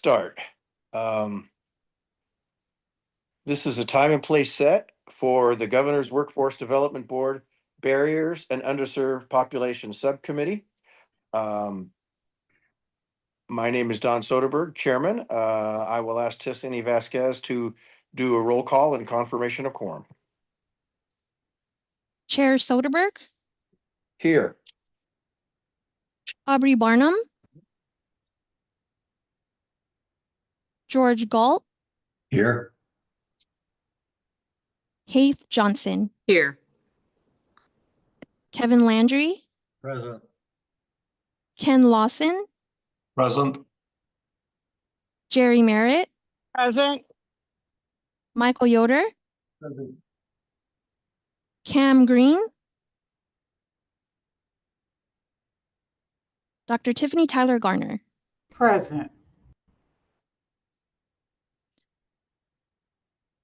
start. This is a time and place set for the Governor's Workforce Development Board Barriers and Underserved Population Subcommittee. My name is Don Soderberg, Chairman. I will ask Tiffany Vasquez to do a roll call and confirmation of quorum. Chair Soderberg, Here. Aubrey Barnum, George Galt, Here. Haith Johnson, Here. Kevin Landry, Present. Ken Lawson, Present. Jerry Merritt, Present. Michael Yoder, Present. Cam Green, Dr. Tiffany Tyler Garner. Present.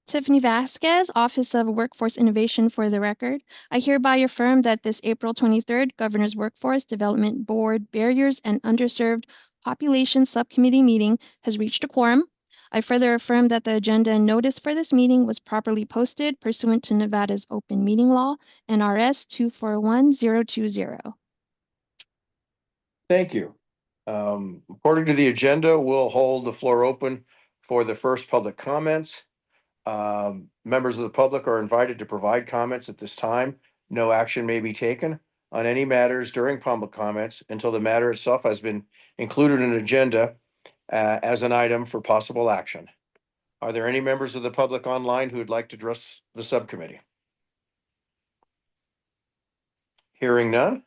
Tiffany Vasquez, Office of Workforce Innovation. For the record, I hereby affirm that this April 23rd Governor's Workforce Development Board Barriers and Underserved Population Subcommittee meeting has reached a quorum. I further affirm that the agenda and notice for this meeting was properly posted pursuant to Nevada's open meeting law, NRS 241020. Thank you. According to the agenda, we'll hold the floor open for the first public comments. Members of the public are invited to provide comments at this time. No action may be taken on any matters during public comments until the matter itself has been included in an agenda as an item for possible action. Are there any members of the public online who would like to address the subcommittee? Hearing none,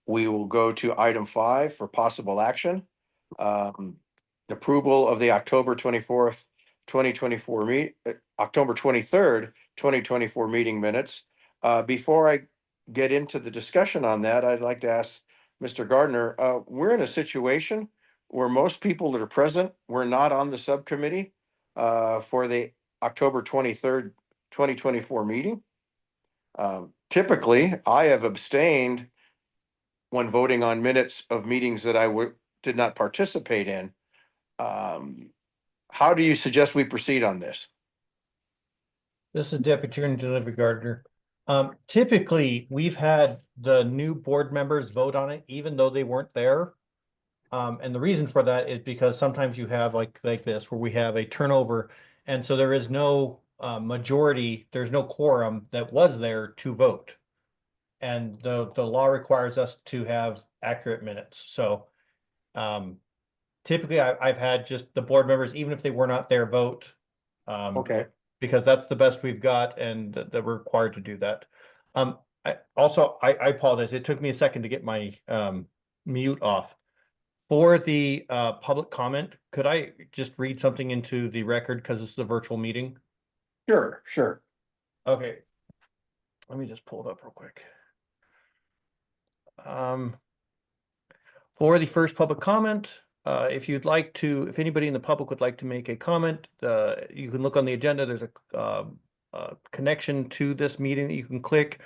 we will go to item 5 for possible action. Approval of the October 24th, 2024 October 23rd, 2024 meeting minutes. Before I get into the discussion on that, I'd like to ask Mr. Gardner, we're in a situation where most people that are present were not on the subcommittee for the October 23rd, 2024 meeting. Typically, I have abstained when voting on minutes of meetings that I did not participate in. How do you suggest we proceed on this? This is Deputy Attorney General Gardner. Typically, we've had the new board members vote on it, even though they weren't there. And the reason for that is because sometimes you have like this, where we have a turnover, and so there is no majority, there's no quorum that was there to vote. And the law requires us to have accurate minutes. So typically I've had just the board members, even if they were not there, vote. Okay. Because that's the best we've got, and that we're required to do that. I apologize. It took me a second to get my mute off. For the public comment, could I just read something into the record because this is a virtual meeting? Sure. Okay. Let me just pull it up real quick. For the first public comment, if anybody in the public would like to make a comment, you can look on the agenda. There's a connection to this meeting that you can click.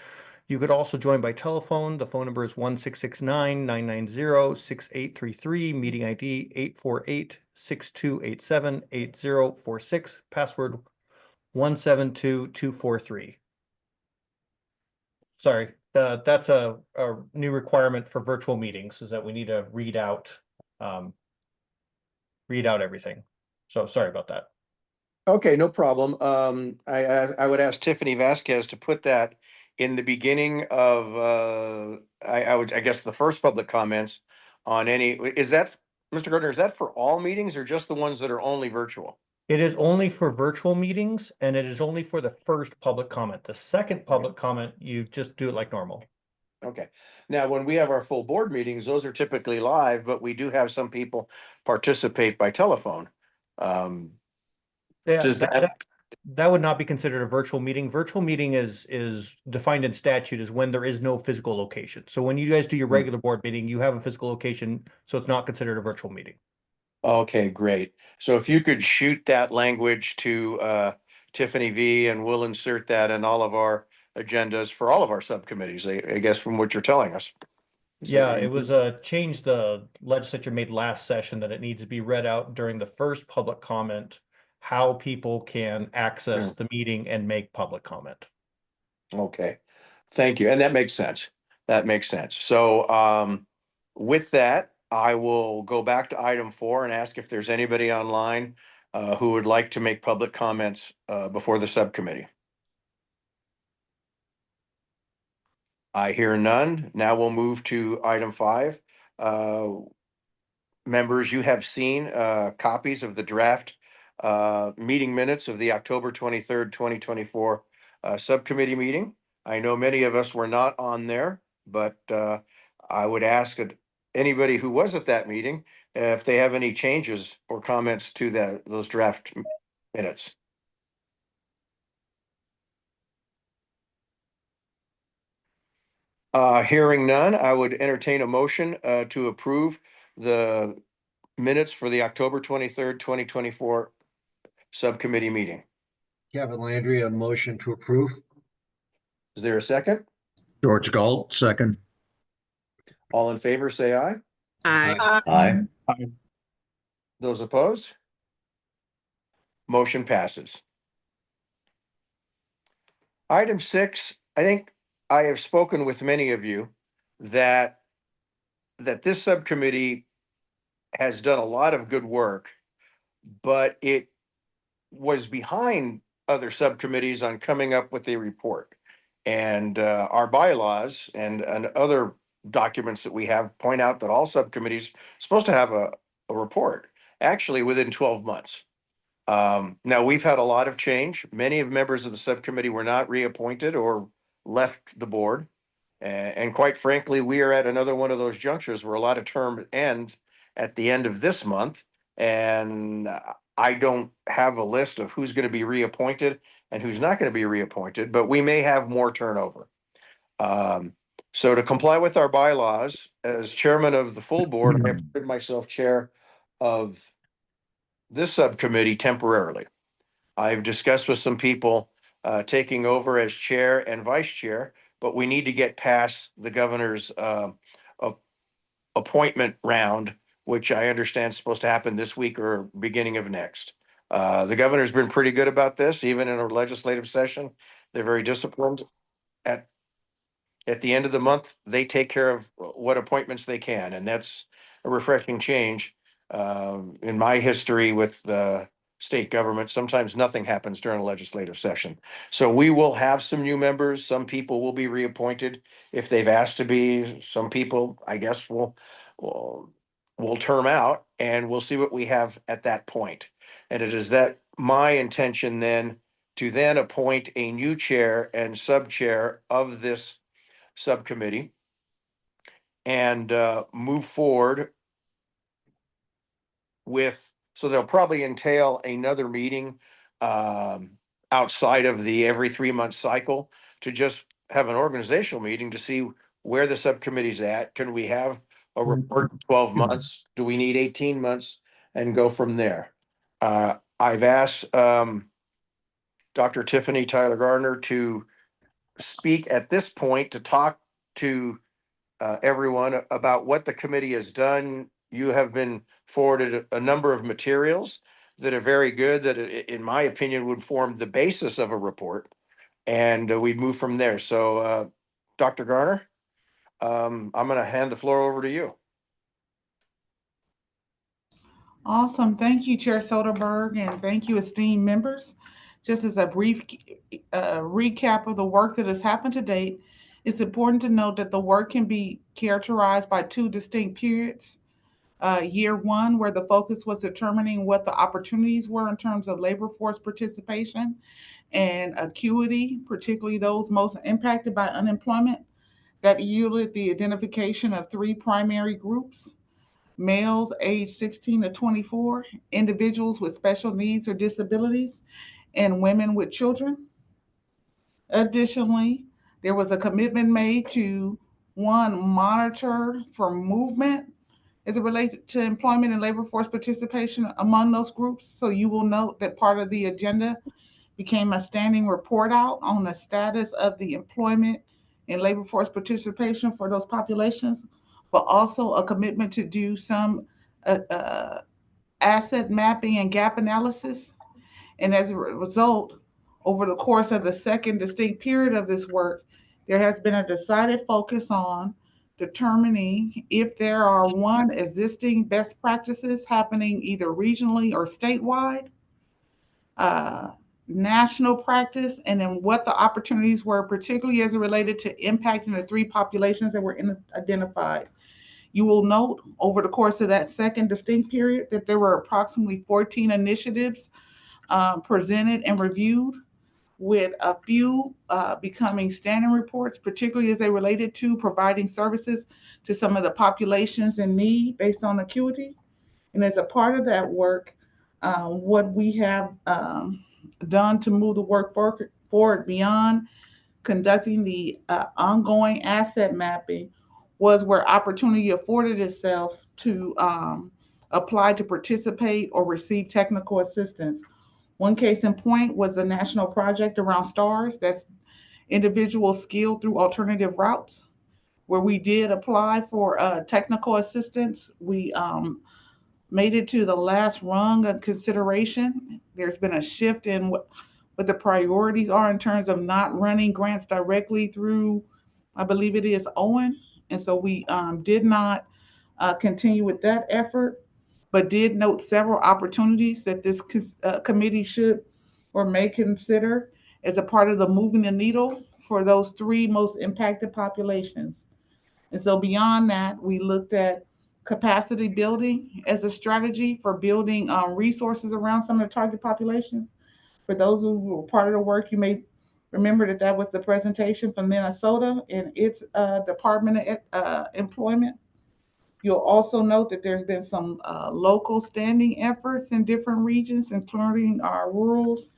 You could also join by telephone. The phone number is 1-669-990-6833, meeting ID 848-6287-8046, password 172243. Sorry, that's a new requirement for virtual meetings, is that we need to read out everything. So sorry about that. Okay, no problem. I would ask Tiffany Vasquez to put that in the beginning of I guess the first public comments on any. Is that, Mr. Gardner, is that for all meetings or just the ones that are only virtual? It is only for virtual meetings, and it is only for the first public comment. The second public comment, you just do it like normal. Okay. Now, when we have our full board meetings, those are typically live, but we do have some people participate by telephone. Does that would not be considered a virtual meeting. Virtual meeting is defined in statute as when there is no physical location. So when you guys do your regular board meeting, you have a physical location, so it's not considered a virtual meeting. Okay, great. So if you could shoot that language to Tiffany V, and we'll insert that in all of our agendas for all of our subcommittees, I guess, from what you're telling us. Is there Yeah, it any- was a change the legislature made last session that it needs to be read out during the first public comment, how people can access the meeting and make public comment. Okay, thank you. And that makes sense. That makes sense. So with that, I will go back to item 4 and ask if there's anybody online who would like to make public comments before the subcommittee. I hear none. Now we'll move to item 5. Members, you have seen copies of the draft meeting minutes of the October 23rd, 2024 subcommittee meeting. I know many of us were not on there, but I would ask that anybody who was at that meeting, if they have any changes or comments to those draft minutes. Hearing none, I would entertain a motion to approve the minutes for the October 23rd, 2024 subcommittee meeting. Kevin Landry, a motion to approve. Is there a second? George Galt, second. All in favor, say aye. Aye. Aye. Those opposed? Motion passes. Item 6, I think I have spoken with many of you that this subcommittee has done a lot of good work, but it was behind other subcommittees on coming up with a report. And our bylaws and other documents that we have point out that all subcommittees are supposed to have a report, actually within 12 months. Now, we've had a lot of change. Many of members of the subcommittee were not reappointed or left the board. And quite frankly, we are at another one of those junctures where a lot of term ends at the end of this month. And I don't have a list of who's going to be reappointed and who's not going to be reappointed, but we may have more turnover. So to comply with our bylaws, as chairman of the full board, I have put myself chair of this subcommittee temporarily. I've discussed with some people taking over as chair and vice chair, but we need to get past the governor's appointment round, which I understand is supposed to happen this week or beginning of next. The governor's been pretty good about this, even in a legislative session. They're very disciplined. At the end of the month, they take care of what appointments they can, and that's a refreshing change. In my history with the state government, sometimes nothing happens during a legislative session. So we will have some new members. Some people will be reappointed if they've asked to be. Some people, I guess, will term out, and we'll see what we have at that point. And it is that my intention then to then appoint a new chair and sub-chair of this subcommittee and move forward with, so they'll probably entail another meeting outside of the every 3-month cycle to just have an organizational meeting to see where the subcommittee's at. Can we have a report in 12 months? Do we need 18 months? And go from there. I've asked Dr. Tiffany Tyler Gardner to speak at this point to talk to everyone about what the committee has done. You have been forwarded a number of materials that are very good, that in my opinion would form the basis of a report, and we'd move from there. So Dr. Garner, I'm going to hand the floor over to you. Awesome. Thank you, Chair Soderberg, and thank you, esteemed members. Just as a brief recap of the work that has happened to date, it's important to note that the work can be characterized by 2 distinct periods. Year 1, where the focus was determining what the opportunities were in terms of labor force participation and acuity, particularly those most impacted by unemployment, that yielded the identification of 3 primary groups: males aged 16 to 24, individuals with special needs or disabilities, and women with children. Additionally, there was a commitment made to, 1, monitor for movement as it relates to employment and labor force participation among those groups. So you will note that part of the agenda became a standing report out on the status of the employment and labor force participation for those populations but also a commitment to do some asset mapping and gap analysis. And as a result, over the course of the second distinct period of this work, there has been a decided focus on determining if there are one, existing best practices happening either regionally or statewide, uh, national practice, and then what the opportunities were, particularly as it related to impacting the three populations that were identified. You will note over the course of that second distinct period that there were approximately 14 initiatives presented and reviewed, with a few becoming standing reports, particularly as they related to providing services to some of the populations in need based on acuity. And as a part of that work, what we have done to move the work forward beyond conducting the ongoing asset mapping was where opportunity afforded itself to apply to participate or receive technical assistance. One case in point was a national project around STARS, that's individual skill through alternative routes, where we did apply for technical assistance. We made it to the last rung of consideration. There's been a shift in what the priorities are in terms of not running grants directly through, I believe it is Owen. And so we did not continue with that effort, but did note several opportunities that this committee should or may consider as a part of the moving the needle for those three most impacted populations. And so beyond that, we looked at capacity building as a strategy for building resources around some of the target populations. For those who were part of the work, you may remember that that was the presentation from Minnesota and its Department of Employment. You'll also note that there's been some local standing efforts in different regions, including our rurals,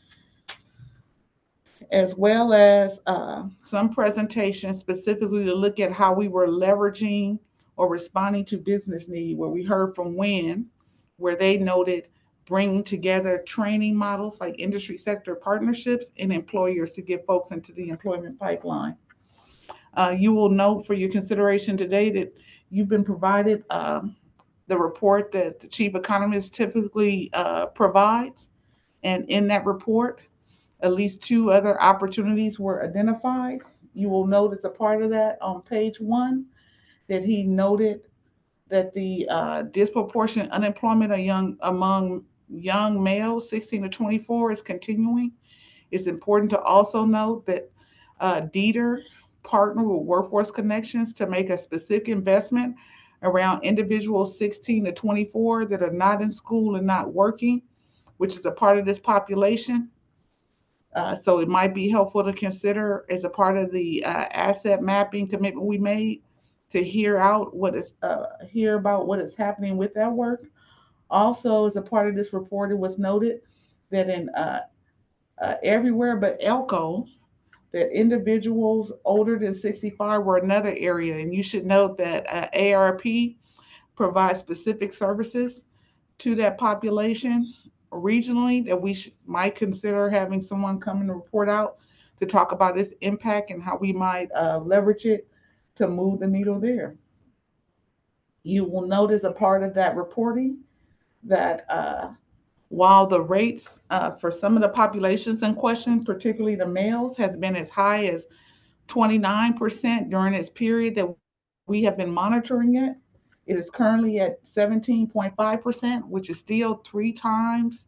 as well as some presentations specifically to look at how we were leveraging or responding to business need, where we heard from WIN, where they noted bringing together training models like industry sector partnerships and employers to get folks into the employment pipeline. You will note for your consideration today that you've been provided the report that the chief economist typically provides. And in that report, at least two other opportunities were identified. You will note as a part of that on page 1 that he noted that the disproportionate unemployment among young males 16 to 24 is continuing. It's important to also note that DETR partnered with Workforce Connections to make a specific investment around individuals 16 to 24 that are not in school and not working, which is a part of this population. So it might be helpful to consider as a part of the asset mapping commitment we made to hear about what is happening with that work. Also, as a part of this report, it was noted that in everywhere but Elko, that individuals older than 65 were another area. And you should note that ARP provides specific services to that population regionally that we might consider having someone come and report out to talk about its impact and how we might leverage it to move the needle there. You will note as a part of that reporting that while the rates for some of the populations in question, particularly the males, has been as high as 29% during this period that we have been monitoring it. It is currently at 17.5%, which is still 3 times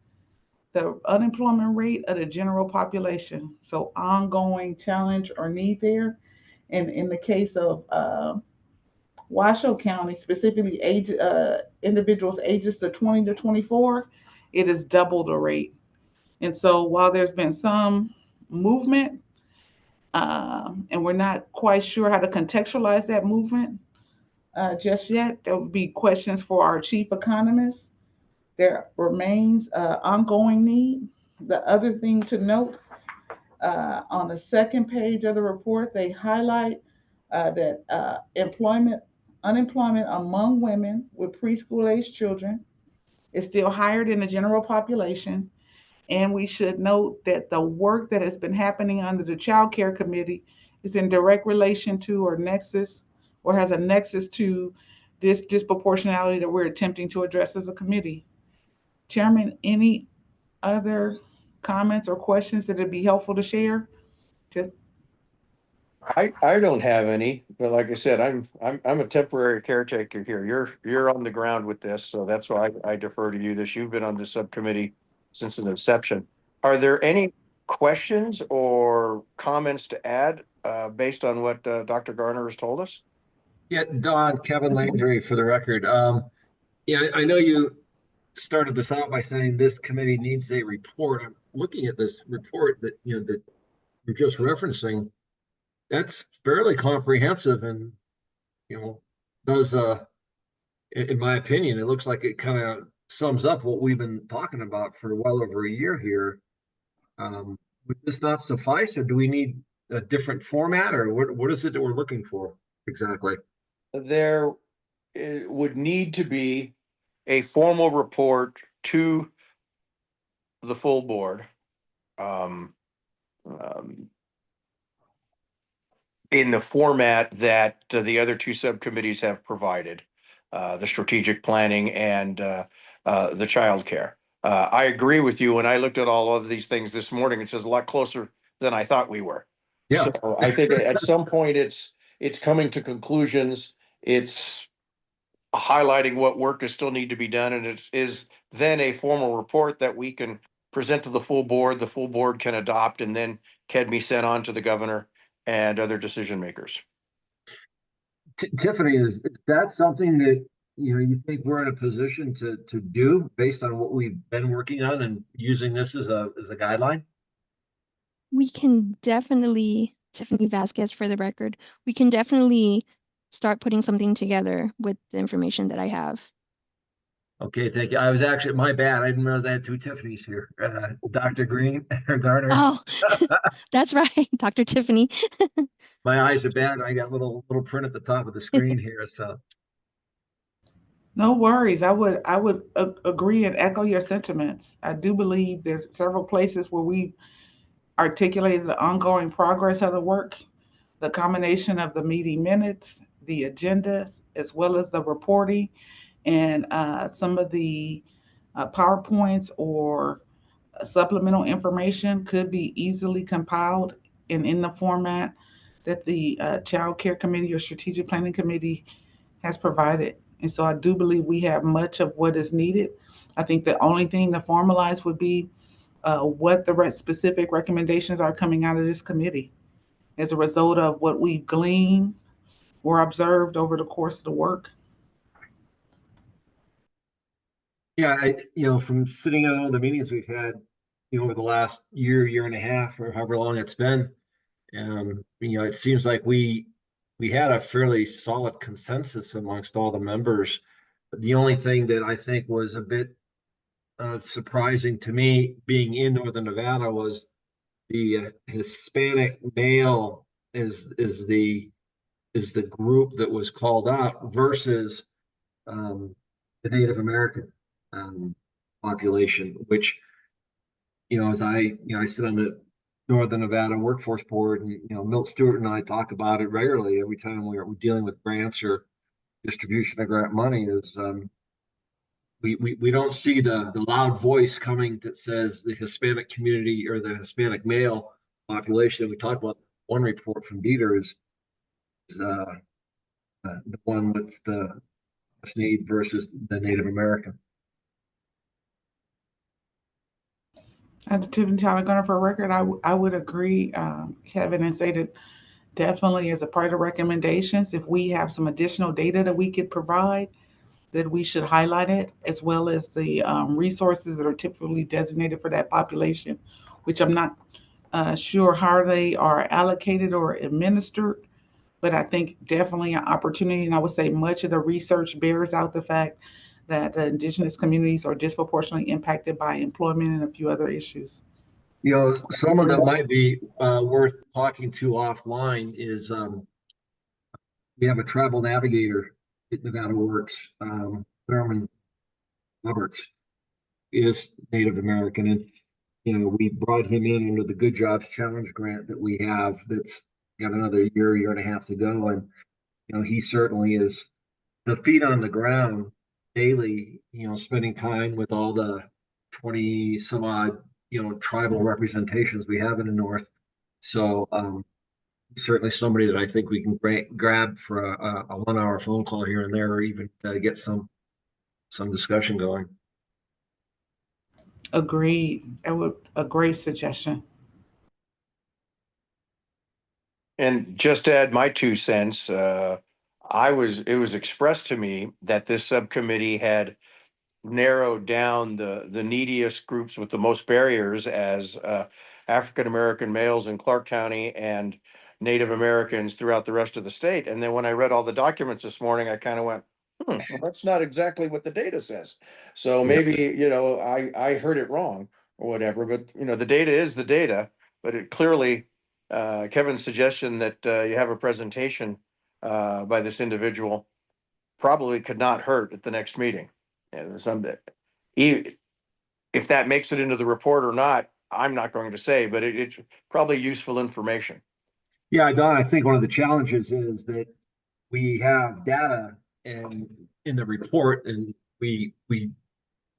the unemployment rate of the general population. So ongoing challenge or need there. And in the case of Washoe County, specifically individuals ages to 20 to 24, it is double the rate. And so while there's been some movement, and we're not quite sure how to contextualize that movement just yet, there would be questions for our chief economist. There remains ongoing need. The other thing to note, on the second page of the report, they highlight that unemployment among women with preschool age children is still higher than the general population. And we should note that the work that has been happening under the Child Care Committee is in direct relation to or has a nexus to this disproportionality that we're attempting to address as a committee. Chairman, any other comments or questions that would be helpful to share? Just I don't have any, but like I said, I'm a temporary caretaker here. You're on the ground with this, so that's why I defer to you. You've been on the subcommittee since its inception. Are there any questions or comments to add based on what Dr. Garner has told us? Yeah, Don, Kevin Landry for the record. Yeah, I know you started this out by saying this committee needs a report. I'm looking at this report that, that you're just referencing. That's fairly comprehensive and, does, in my opinion, it looks like it kind of sums up what we've been talking about for well over a year here. Would this not suffice, or do we need a different format, or what is it that we're looking for exactly? There would need to be a formal report to the full board. In the format that the other two subcommittees have provided, the strategic planning and the childcare. I agree with you. When I looked at all of these things this morning, it says a lot closer than I thought we were. Yeah. So I think at some point it's coming to conclusions. It's highlighting what work is still need to be done, and it is then a formal report that we can present to the full board. The full board can adopt, and then can be sent on to the governor and other decision makers. Tiffany, is that something that you think we're in a position to do based on what we've been working on and using this as a guideline? We can definitely, Tiffany Vasquez for the record, we can definitely start putting something together with the information that I have. Okay, thank you. I was actually, my bad. I didn't realize I had two Tiffany's here. Dr. Green or Garner. Oh, that's right, Dr. Tiffany. My eyes are bad. I got little print at the top of the screen here. So no worries. I would agree and echo your sentiments. I do believe there's several places where we articulated the ongoing progress of the work, the combination of the meeting minutes, the agendas, as well as the reporting, and some of the PowerPoints or supplemental information could be easily compiled and in the format that the Child Care Committee or Strategic Planning Committee has provided. And so I do believe we have much of what is needed. I think the only thing to formalize would be what the specific recommendations are coming out of this committee as a result of what we've gleaned or observed over the course of the work. yeah, from sitting in all the meetings we've had, over the last year and a half, or however long it's been, it seems like we had a fairly solid consensus amongst all the members. The only thing that I think was a bit surprising to me, being in Northern Nevada, was the Hispanic male is the group that was called out versus the Native American population, which, as I sit on the Northern Nevada Workforce Board, and Milt Stewart and I talk about it regularly every time we're dealing with grants or distribution of grant money. Is we don't see the loud voice coming that says the Hispanic community or the Hispanic male population. We talked about one report from Dieter is the one with the need versus the Native American. At Tiffany Tyler Gunner, for record, I would agree, Kevin, and say that definitely as a part of the recommendations, if we have some additional data that we could provide, that we should highlight it, as well as the resources that are typically designated for that population, which I'm not sure how they are allocated or administered, but I think definitely an opportunity. And I would say much of the research bears out the fact that the indigenous communities are disproportionately impacted by employment and a few other issues. Someone that might be worth talking to offline is we have a travel navigator at Nevada Works. Thurman Roberts is Native American, and we brought him in under the Good Jobs Challenge grant that we have. That's got another year and a half to go, and he certainly is the feet on the ground daily, spending time with all the 20 some odd, tribal representations we have in the North. So certainly somebody that I think we can grab for a 1 hour phone call here and there, or even get some discussion going. Agreed. A great suggestion. And just to add my 2 cents, it was expressed to me that this subcommittee had narrowed down the neediest groups with the most barriers as African American males in Clark County and Native Americans throughout the rest of the state. And then when I read all the documents this morning, I kind of went, well, that's not exactly what the data says. So maybe, I heard it wrong or whatever, but the data is the data, but it clearly, Kevin's suggestion that you have a presentation by this individual probably could not hurt at the next meeting. And if that makes it into the report or not, I'm not going to say, but it's probably useful information. Yeah, Don, I think one of the challenges is that we have data in the report, and I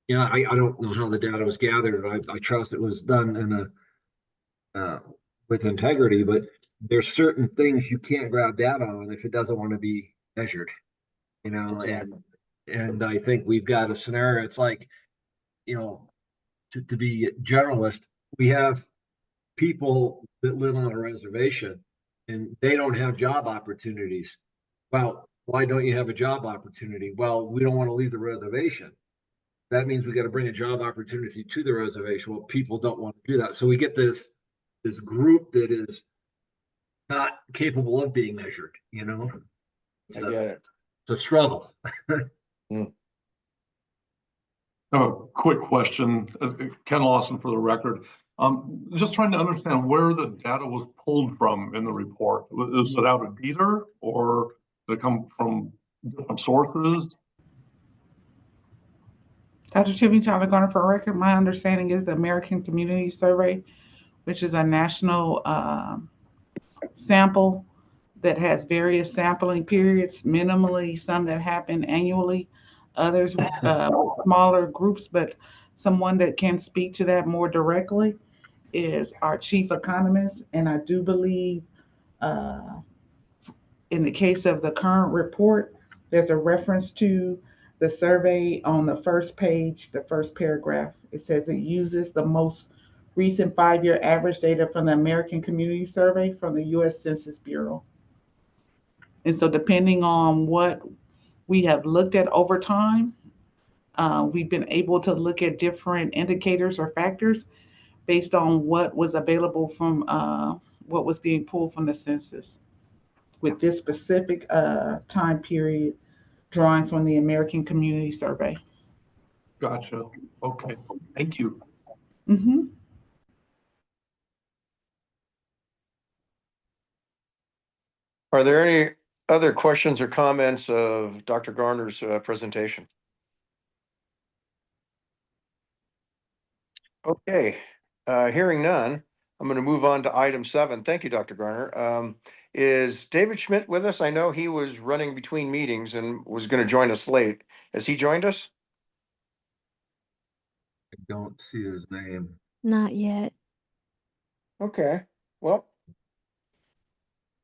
don't know how the data was gathered. I trust it was done in with integrity, but there's certain things you can't grab data on if it doesn't want to be measured, Exactly. and I think we've got a scenario. It's like, to be generalist, we have people that live on a reservation and they don't have job opportunities. Well, why don't you have a job opportunity? Well, we don't want to leave the reservation. That means we got to bring a job opportunity to the reservation. Well, people don't want to do that. So we get this group that is not capable of being measured, It's I get it. it's a struggle. A quick question, Ken Lawson for the record. Just trying to understand where the data was pulled from in the report. Was it out of Dieter, or did it come from different sources? Dr. Tiffany Tyler Garner for record. My understanding is the American Community Survey, which is a national sample that has various sampling periods, minimally some that happen annually, others smaller groups, but someone that can speak to that more directly is our chief economist. And I do believe in the case of the current report, there's a reference to the survey on the first page, the first paragraph. It says it uses the most recent 5-year average data from the American Community Survey from the U.S. Census Bureau. And so depending on what we have looked at over time, we've been able to look at different indicators or factors based on what was available from what was being pulled from the census with this specific time period drawing from the American Community Survey. Gotcha. Okay. Thank you. Mm-hmm. Are there any other questions or comments of Dr. Garner's presentation? Okay, hearing none, I'm going to move on to item 7. Thank you, Dr. Garner. Is David Schmidt with us? I know he was running between meetings and was going to join us late. Has he joined us? I don't see his name. Not yet. Okay, well,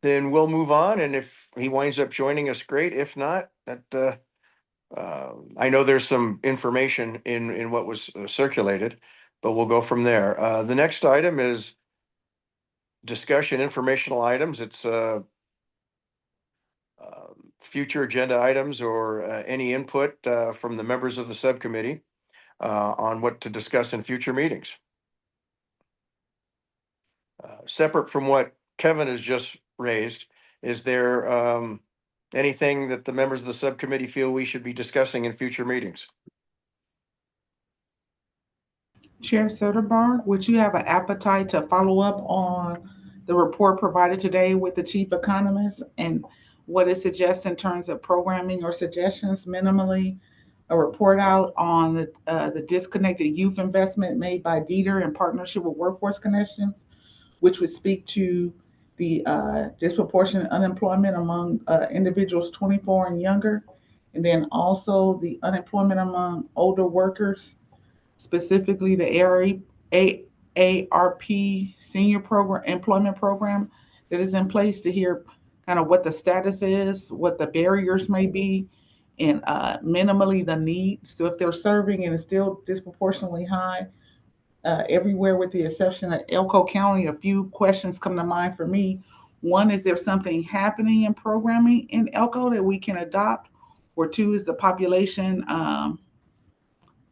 then we'll move on, and if he winds up joining us, great. If not, I know there's some information in what was circulated, but we'll go from there. The next item is discussion informational items. It's future agenda items or any input from the members of the subcommittee on what to discuss in future meetings. Separate from what Kevin has just raised, is there anything that the members of the subcommittee feel we should be discussing in future meetings? Chair Soderberg, would you have an appetite to follow up on the report provided today with the chief economist and what it suggests in terms of programming or suggestions minimally? A report out on the disconnected youth investment made by Dieter in partnership with Workforce Connections, which would speak to the disproportionate unemployment among individuals 24 and younger, And then also the unemployment among older workers, specifically the AARP senior program, employment program that is in place, to hear kind of what the status is, what the barriers may be, and minimally the need. So if they're serving and it's still disproportionately high, everywhere with the exception of Elko County, a few questions come to mind for me. One, is there something happening in programming in Elko that we can adopt? Or two, is the population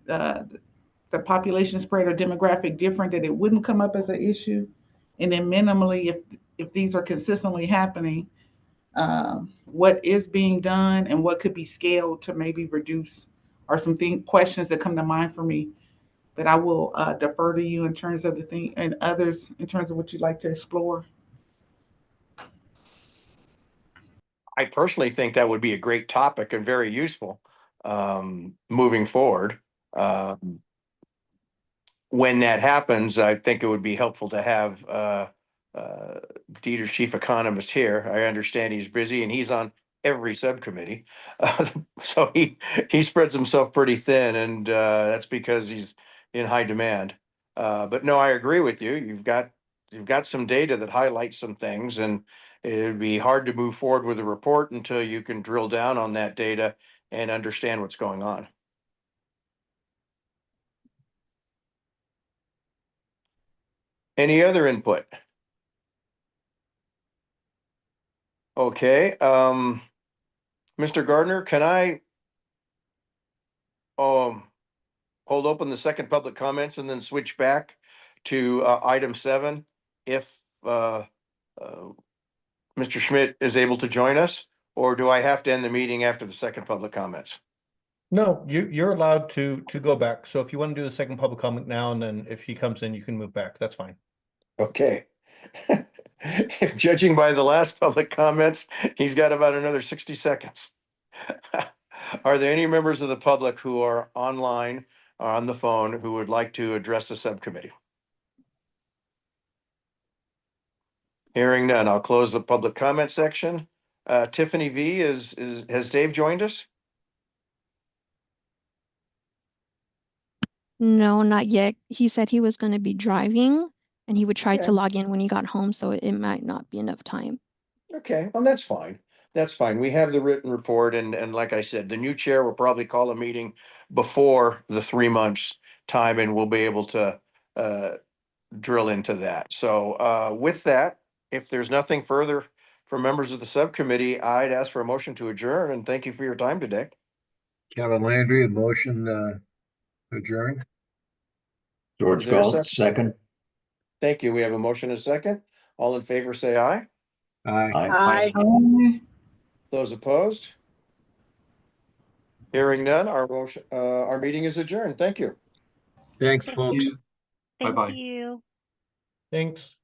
the population spread or demographic different that it wouldn't come up as an issue? And then minimally, if these are consistently happening, what is being done and what could be scaled to maybe reduce, are some questions that come to mind for me. But I will defer to you in terms of the thing, and others in terms of what you'd like to explore. I personally think that would be a great topic and very useful moving forward. When that happens, I think it would be helpful to have Dieter's chief economist here. I understand he's busy and he's on every subcommittee. So he spreads himself pretty thin, and that's because he's in high demand. But no, I agree with you. You've got some data that highlights some things, and it'd be hard to move forward with a report until you can drill down on that data and understand what's going on. Any other input? Okay, Mr. Gardner, can I hold open the second public comments and then switch back to item 7 if Mr. Schmidt is able to join us, or do I have to end the meeting after the second public comments? No, you're allowed to go back. So if you want to do the second public comment now, and then if he comes in, you can move back. That's fine. Okay. If judging by the last public comments, he's got about another 60 seconds. Are there any members of the public who are online or on the phone who would like to address the subcommittee? Hearing none, I'll close the public comment section. Tiffany V, has Dave joined us? No, not yet. He said he was going to be driving and he would try Okay. to log in when he got home, so it might not be enough time. Okay, well, that's fine. That's fine. We have the written report, and like I said, the new chair will probably call a meeting before the 3 months time, and we'll be able to drill into that. So with that, if there's nothing further from members of the subcommittee, I'd ask for a motion to adjourn, and thank you for your time today. Kevin Landry, a motion adjourn. George Is there a Galt, second? second. Thank you. We have a motion and a second. All in favor, say aye. Aye. Aye. Those opposed? Hearing none, our motion, our meeting is adjourned. Thank you. Thanks, folks. Bye-bye. Thanks.